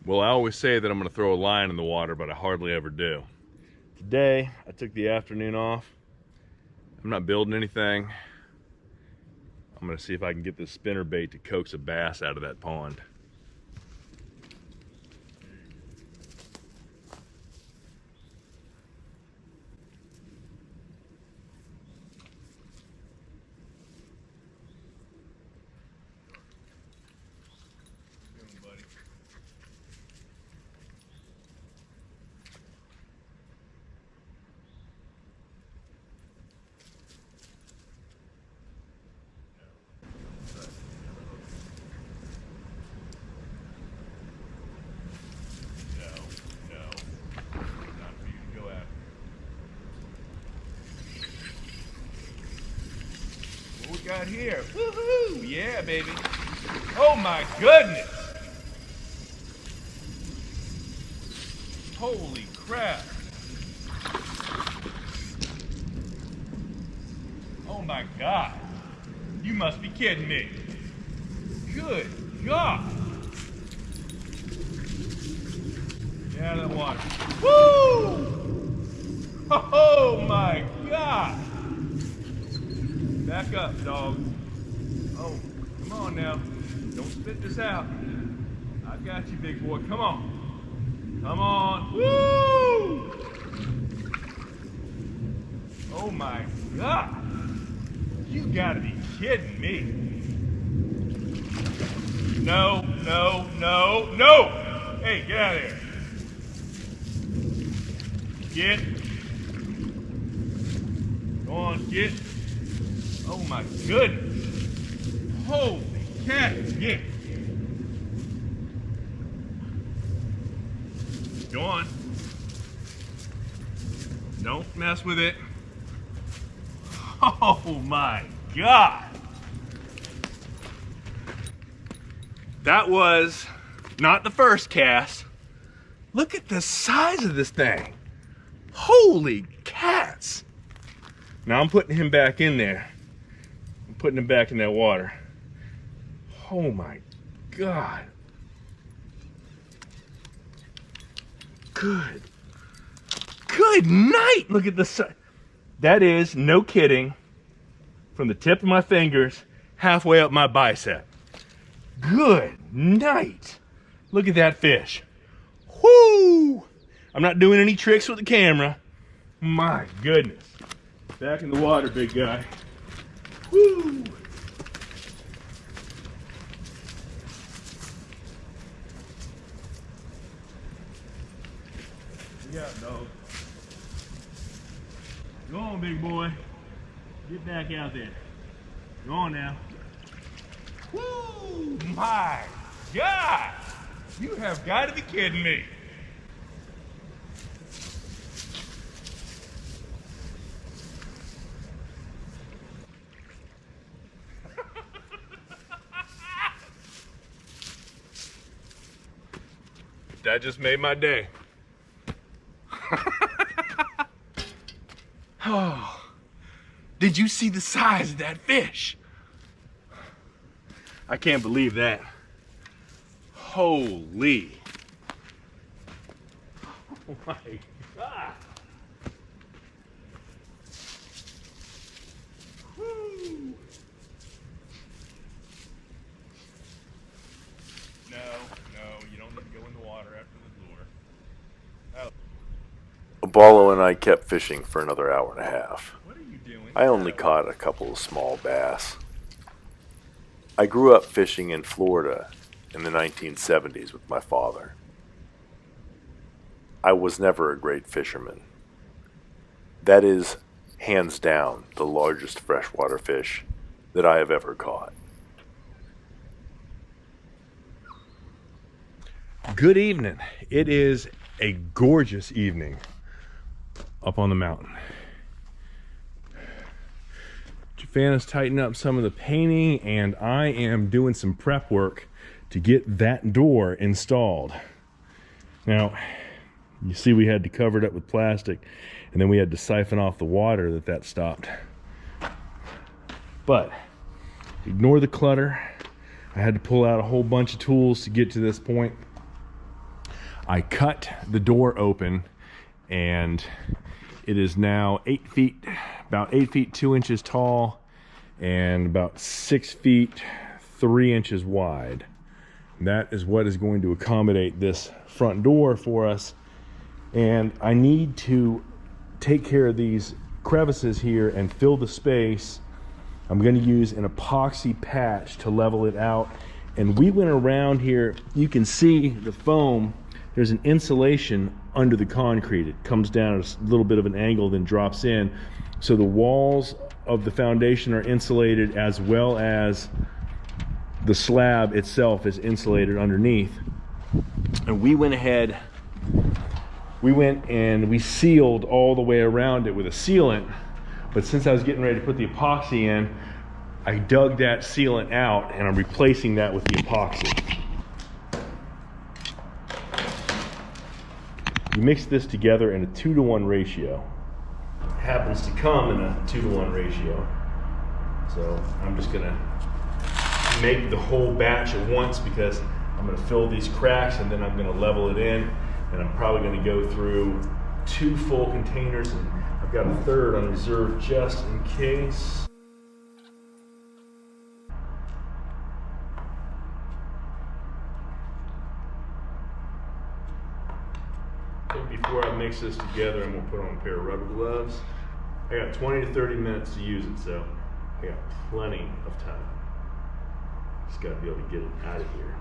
Well, I always say that I'm gonna throw a line in the water, but I hardly ever do. Today, I took the afternoon off. I'm not building anything. I'm gonna see if I can get this spinner bait to coax a bass out of that pond. What we got here? Woohoo! Yeah, baby. Oh my goodness! Holy crap! Oh my God! You must be kidding me! Good God! Get out of that water. Woo! Oh my God! Back up, dog. Oh, come on now. Don't spit this out. I got you, big boy. Come on. Come on. Woo! Oh my God. You gotta be kidding me. No, no, no, no! Hey, get out of there. Get. Go on, get. Oh my goodness. Holy cat, yeah. Go on. Don't mess with it. Oh my God. That was not the first cast. Look at the size of this thing. Holy cats. Now I'm putting him back in there. I'm putting him back in that water. Oh my God. Good night. Look at the size. That is, no kidding, from the tip of my fingers halfway up my bicep. Good night. Look at that fish. Whoo! I'm not doing any tricks with the camera. My goodness. Back in the water, big guy. Woo! Yeah, dog. Go on, big boy. Get back out there. Go on now. Woo! My God! You have got to be kidding me. That just made my day. Oh, did you see the size of that fish? I can't believe that. Holy. Oh my God. Woo. No, you don't need to go in the water after the lure. Oh. Apollo and I kept fishing for another hour and a half. What are you doing? I only caught a couple of small bass. I grew up fishing in Florida in the 1970s with my father. I was never a great fisherman. That is, hands down, the largest freshwater fish that I have ever caught. Good evening. It is a gorgeous evening up on the mountain. Fan is tightening up some of the painting, and I am doing some prep work to get that door installed. Now, you see we had to cover it up with plastic, and then we had to siphon off the water that stopped. But ignore the clutter. I had to pull out a whole bunch of tools to get to this point. I cut the door open, and it is now 8 feet, about 8 feet 2 inches tall, and about 6 feet 3 inches wide. That is what is going to accommodate this front door for us. And I need to take care of these crevices here and fill the space. I'm going to use an epoxy patch to level it out. And we went around here, you can see the foam, there's an insulation under the concrete. It comes down at a little bit of an angle, then drops in. So the walls of the foundation are insulated, as well as the slab itself is insulated underneath. And we went ahead, we went and we sealed all the way around it with a sealant. But since I was getting ready to put the epoxy in, I dug that sealant out and I'm replacing that with the epoxy. We mix this together in a 2-to-1 ratio. It happens to come in a 2-to-1 ratio. So I'm just gonna make the whole batch at once, because I'm gonna fill these cracks and then I'm gonna level it in, and I'm probably gonna go through 2 full containers, and I've got a third on reserve just in case. Before I mix this together, I'm gonna put on a pair of rubber gloves. I got 20 to 30 minutes to use it, so I got plenty of time. Just gotta be able to get it out of here.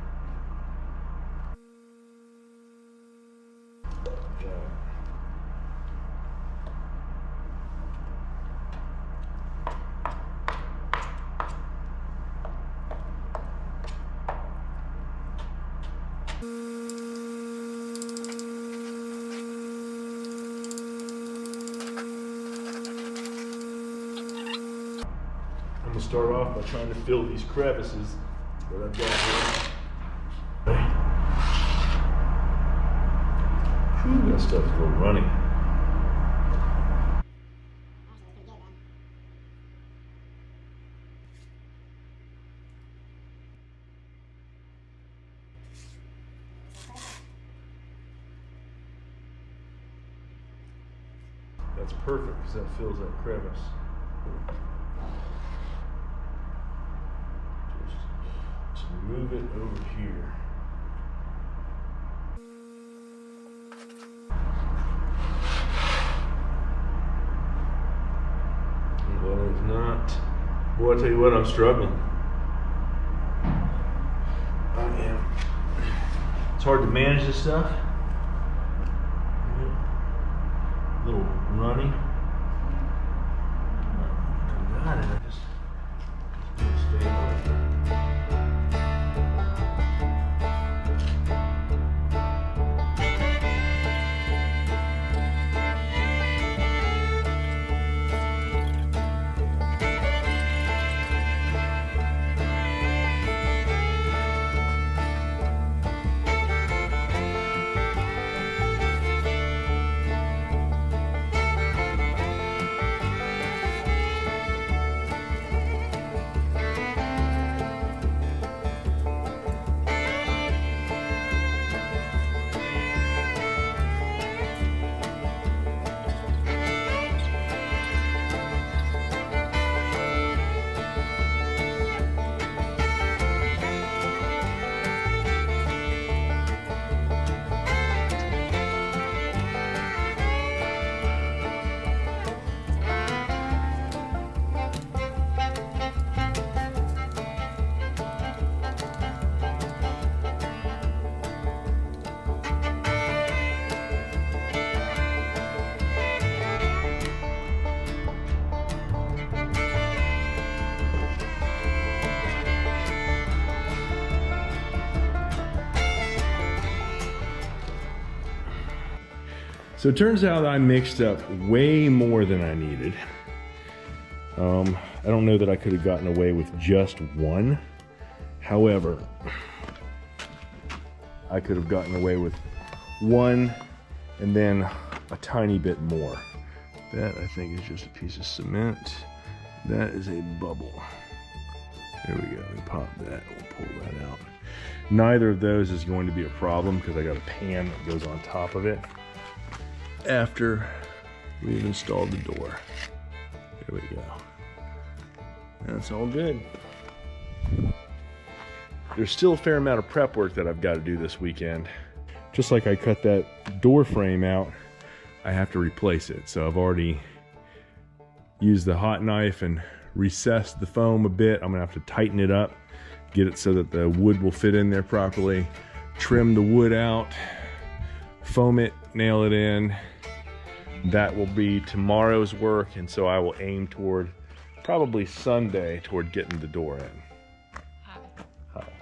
I'm gonna start off by trying to fill these crevices that I've got here. Whew, that stuff's a little runny. That's perfect, because that fills that crevice. Just move it over here. Well, it's not. Boy, I tell you what, I'm struggling. I am. It's hard to manage this stuff. A little runny. I got it. I just stay on it. So it turns out I mixed up way more than I needed. I don't know that I could have gotten away with just one. However, I could have gotten away with one and then a tiny bit more. That, I think, is just a piece of cement. That is a bubble. There we go. We pop that. We'll pull that out. Neither of those is going to be a problem because I got a pan that goes on top of it after we've installed the door. There we go. That's all good. There's still a fair amount of prep work that I've got to do this weekend. Just like I cut that door frame out, I have to replace it. So I've already used the hot knife and recessed the foam a bit. I'm gonna have to tighten it up, get it so that the wood will fit in there properly, trim the wood out, foam it, nail it in. That will be tomorrow's work, and so I will aim toward probably Sunday toward getting the door in. Hi.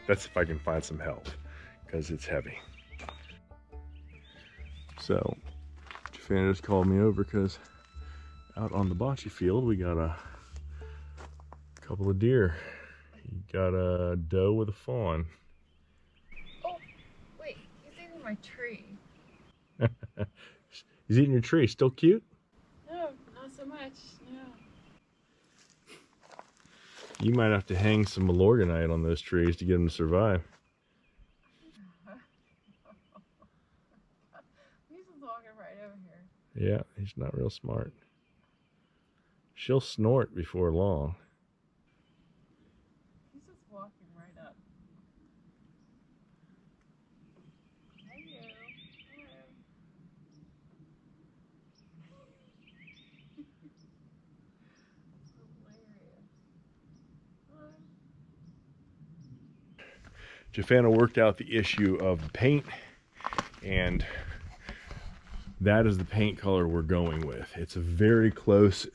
That's if I can find some help, because it's heavy. So, Jafana just called me over because out on the bocce field we got a couple of deer. You got a doe with a fawn. Oh, wait, he's eating my tree. He's eating your tree. Still cute? No, not so much, no. You might have to hang some Malorganite on those trees to get them to survive. He's just walking right over here. Yeah, he's not real smart. She'll snort before long. He's just walking right up. Hey, you. Hello. That's hilarious. Hello. Jafana worked out the issue of the paint, and that is the paint color we're going with. It's a very close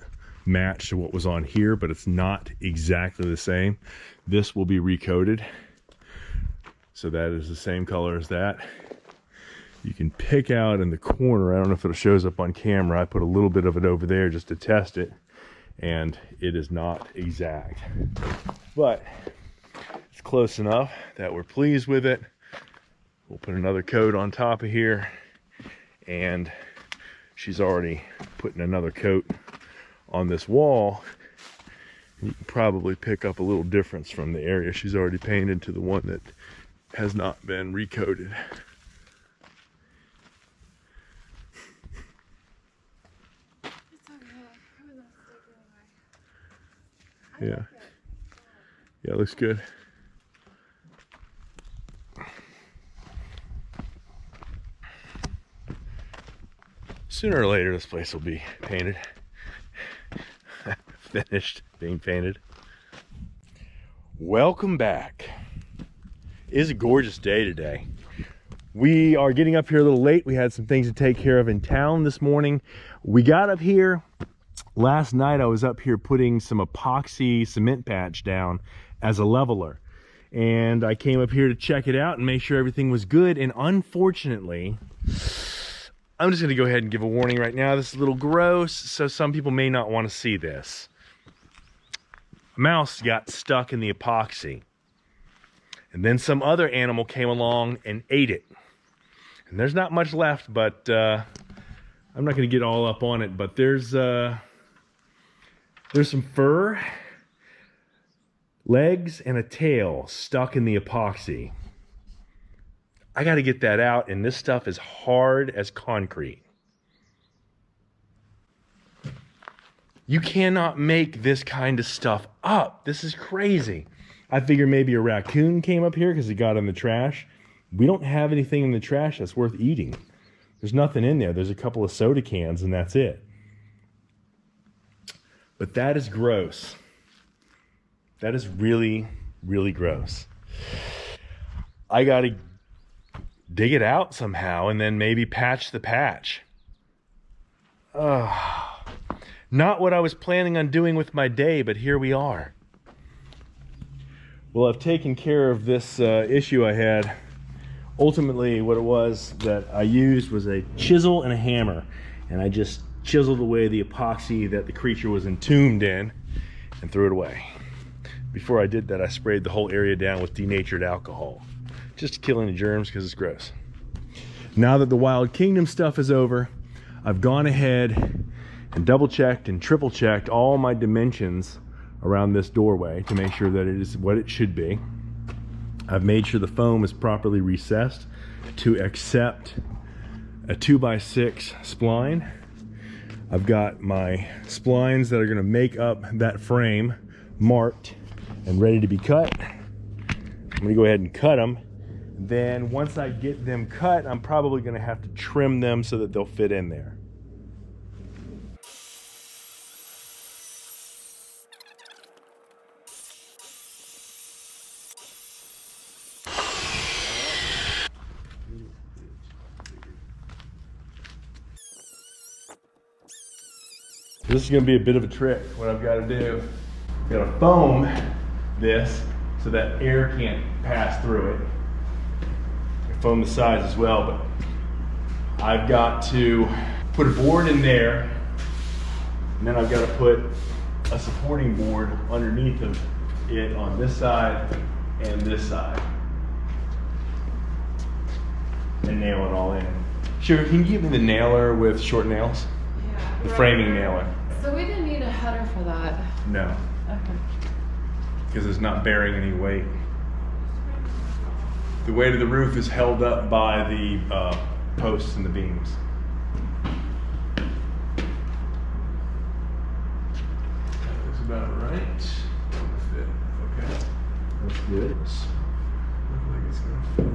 match to what was on here, but it's not exactly the same. This will be recoated, so that is the same color as that. You can pick out in the corner, I don't know if it shows up on camera, I put a little bit of it over there just to test it, and it is not exact, but it's close enough that we're pleased with it. We'll put another coat on top of here, and she's already putting another coat on this wall. You can probably pick up a little difference from the area she's already painted to the one that has not been recoated. It's okay. I was gonna stick it away. Yeah. Yeah, it looks good. Sooner or later, this place will be painted. Finished being painted. Welcome back. It is a gorgeous day today. We are getting up here a little late. We had some things to take care of in town this morning. We got up here. Last night I was up here putting some epoxy cement patch down as a leveler. And I came up here to check it out and make sure everything was good. And unfortunately, I'm just going to go ahead and give a warning right now. This is a little gross, so some people may not want to see this. A mouse got stuck in the epoxy. And then some other animal came along and ate it. And there's not much left, but I'm not going to get all up on it. But there's some fur, legs, and a tail stuck in the epoxy. I got to get that out, and this stuff is hard as concrete. You cannot make this kind of stuff up. This is crazy. I figured maybe a raccoon came up here because it got in the trash. We don't have anything in the trash that's worth eating. There's nothing in there. There's a couple of soda cans, and that's it. But that is gross. That is really, really gross. I got to dig it out somehow and then maybe patch the patch. Not what I was planning on doing with my day, but here we are. Well, I've taken care of this issue I had. Ultimately, what it was that I used was a chisel and a hammer, and I just chiseled away the epoxy that the creature was entombed in and threw it away. Before I did that, I sprayed the whole area down with denatured alcohol, just to kill any germs because it's gross. Now that the Wild Kingdom stuff is over, I've gone ahead and double checked and triple checked all my dimensions around this doorway to make sure that it is what it should be. I've made sure the foam is properly recessed to accept a 2x6 spline. I've got my splines that are gonna make up that frame marked and ready to be cut. I'm gonna go ahead and cut them. Then once I get them cut, I'm probably gonna have to trim them so that they'll fit in there. This is gonna be a bit of a trick. What I've gotta do, I've gotta foam this so that air can't pass through it. I foam the sides as well, but I've got to put a board in there, and then I've got to put a supporting board underneath of it on this side and this side, and nail it all in. Sure, can you give me the nailer with short nails? Yeah. The framing nailer. So we didn't need a header for that. No, Okay. because it's not bearing any weight. The weight of the roof is held up by the posts and the beams. That's about right. Fit. Okay. That's good. Looks like it's gonna fit.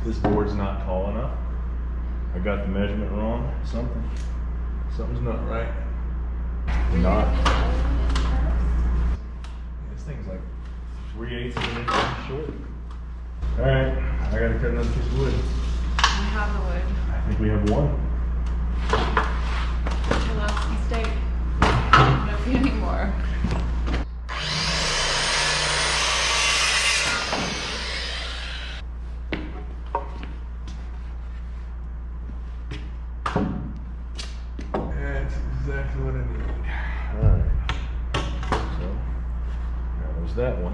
This board's not tall enough. I got the measurement wrong. Something's not right. Not. This thing's like 3/8 of an inch short. All right, I gotta cut another piece of wood. I have the wood. I think we have one. Your last mistake. No feeling more. That's exactly what I need. All right. So, there's that one.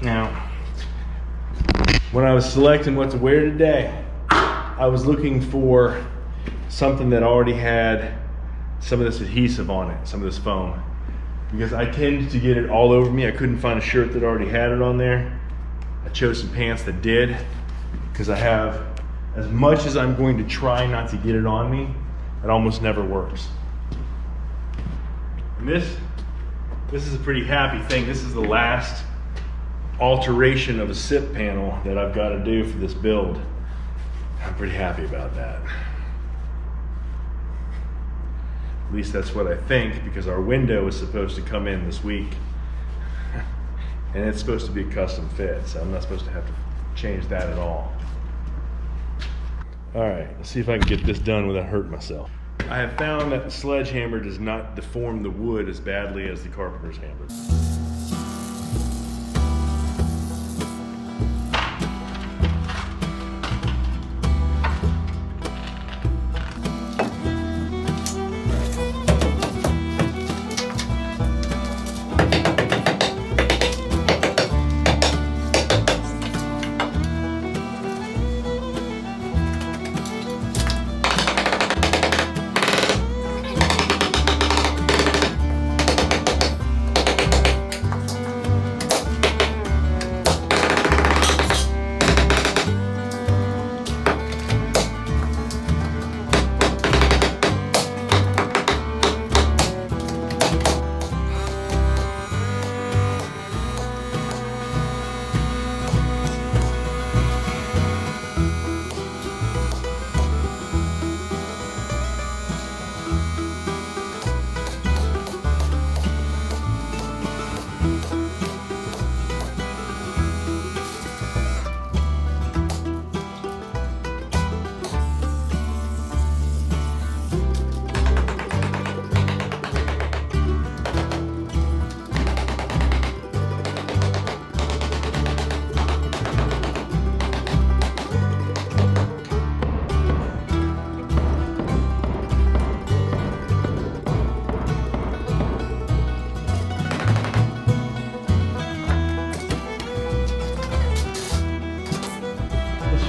Now, when I was selecting what to wear today, I was looking for something that already had some of this adhesive on it, some of this foam, because I tended to get it all over me. I couldn't find a shirt that already had it on there. I chose some pants that did, because I have, as much as I'm going to try not to get it on me, it almost never works. And this is a pretty happy thing. This is the last alteration of a SIP panel that I've got to do for this build. I'm pretty happy about that. At least that's what I think, because our window is supposed to come in this week. And it's supposed to be a custom fit, so I'm not supposed to have to change that at all. All right, let's see if I can get this done without hurting myself. I have found that the sledgehammer does not deform the wood as badly as the carpenter's hammer.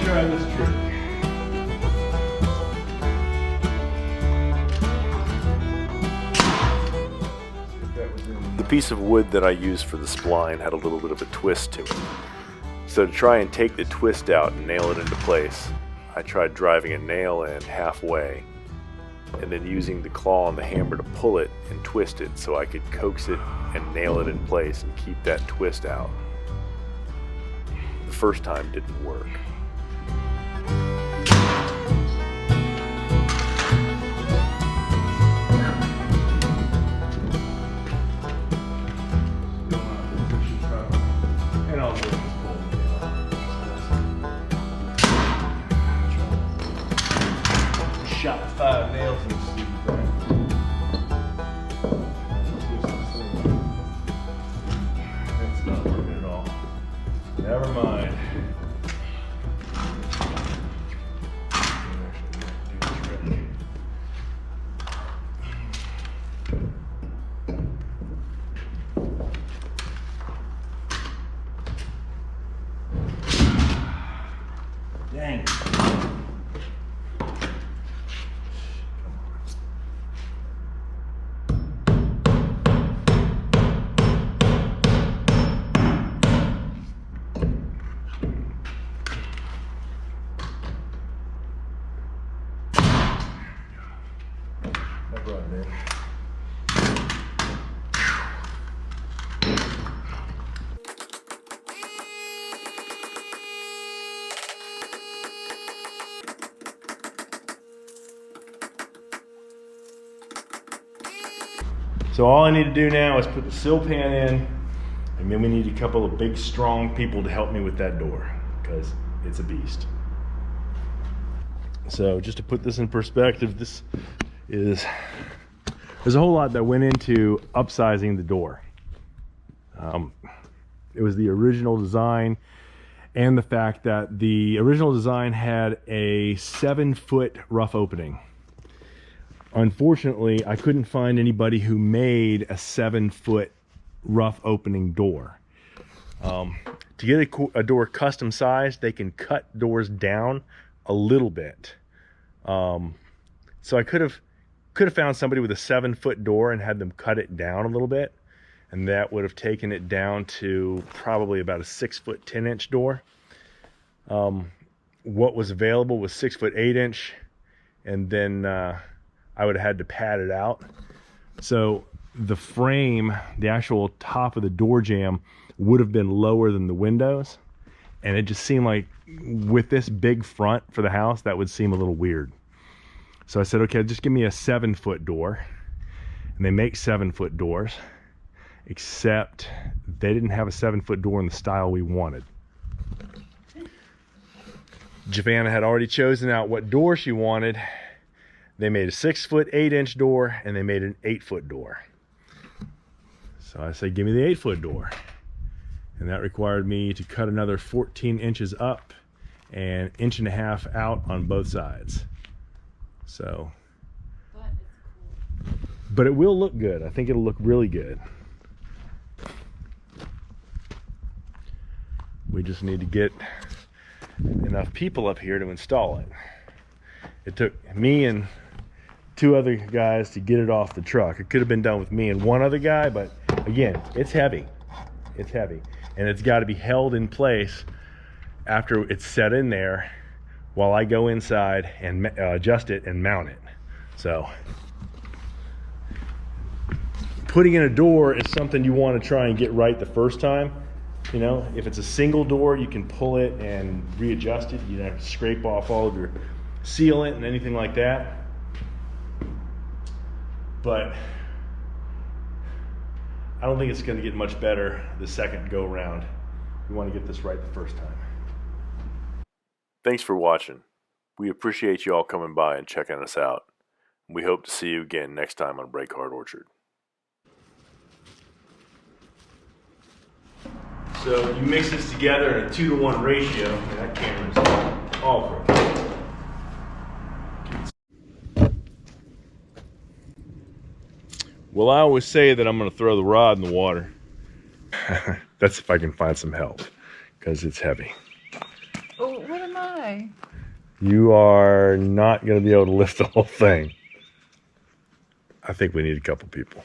try this trick. The piece of wood that I used for the spline had a little bit of a twist to it. So to try and take the twist out and nail it into place, I tried driving a nail in halfway and then using the claw and the hammer to pull it and twist it so I could coax it and nail it in place and keep that twist out. The first time didn't work. And I'll just pull it. Shot 5 nails in the sleeve, right? That's not working at all. Never mind. Dang. That brought it in. So all I need to do now is put the sill pan in, and then we need a couple of big, strong people to help me with that door, because it's a beast. So just to put this in perspective, there's a whole lot that went into upsizing the door. It was the original design, and the fact that the original design had a 7-foot rough opening. Unfortunately, I couldn't find anybody who made a 7-foot rough opening door. To get a door custom sized, they can cut doors down a little bit. So I could have found somebody with a 7-foot door and had them cut it down a little bit, and that would have taken it down to probably about a 6-foot 10-inch door. What was available was 6-foot 8-inch, and then I would have had to pad it out. So the frame, the actual top of the door jamb, would have been lower than the windows, and it just seemed like with this big front for the house, that would seem a little weird. So I said, okay, just give me a 7-foot door. And they make 7-foot doors, except they didn't have a 7-foot door in the style we wanted. Javanna had already chosen out what door she wanted. They made a 6-foot 8-inch door, and they made an 8-foot door. So I said, give me the 8-foot door. And that required me to cut another 14 inches up and 1.5 inches out on both sides. So, That is cool. but it will look good. I think it'll look really good. We just need to get enough people up here to install it. It took me and 2 other guys to get it off the truck. It could have been done with me and 1 other guy, but again, it's heavy. It's heavy, and it's got to be held in place after it's set in there while I go inside and adjust it and mount it. So putting in a door is something you want to try and get right the first time. You know, if it's a single door, you can pull it and readjust it. You don't have to scrape off all of your sealant and anything like that. But I don't think it's going to get much better the second go round. We want to get this right the first time. Thanks for watching. We appreciate you all coming by and checking us out. We hope to see you again next time on Break Hard Orchard. So you mix this together in a 2-to-1 ratio. And that camera's all broken. Well, I always say that I'm going to throw the rod in the water. That's if I can find some help, because it's heavy. Oh, what am I? Why? You are not going to be able to lift the whole thing. I think we need a couple people.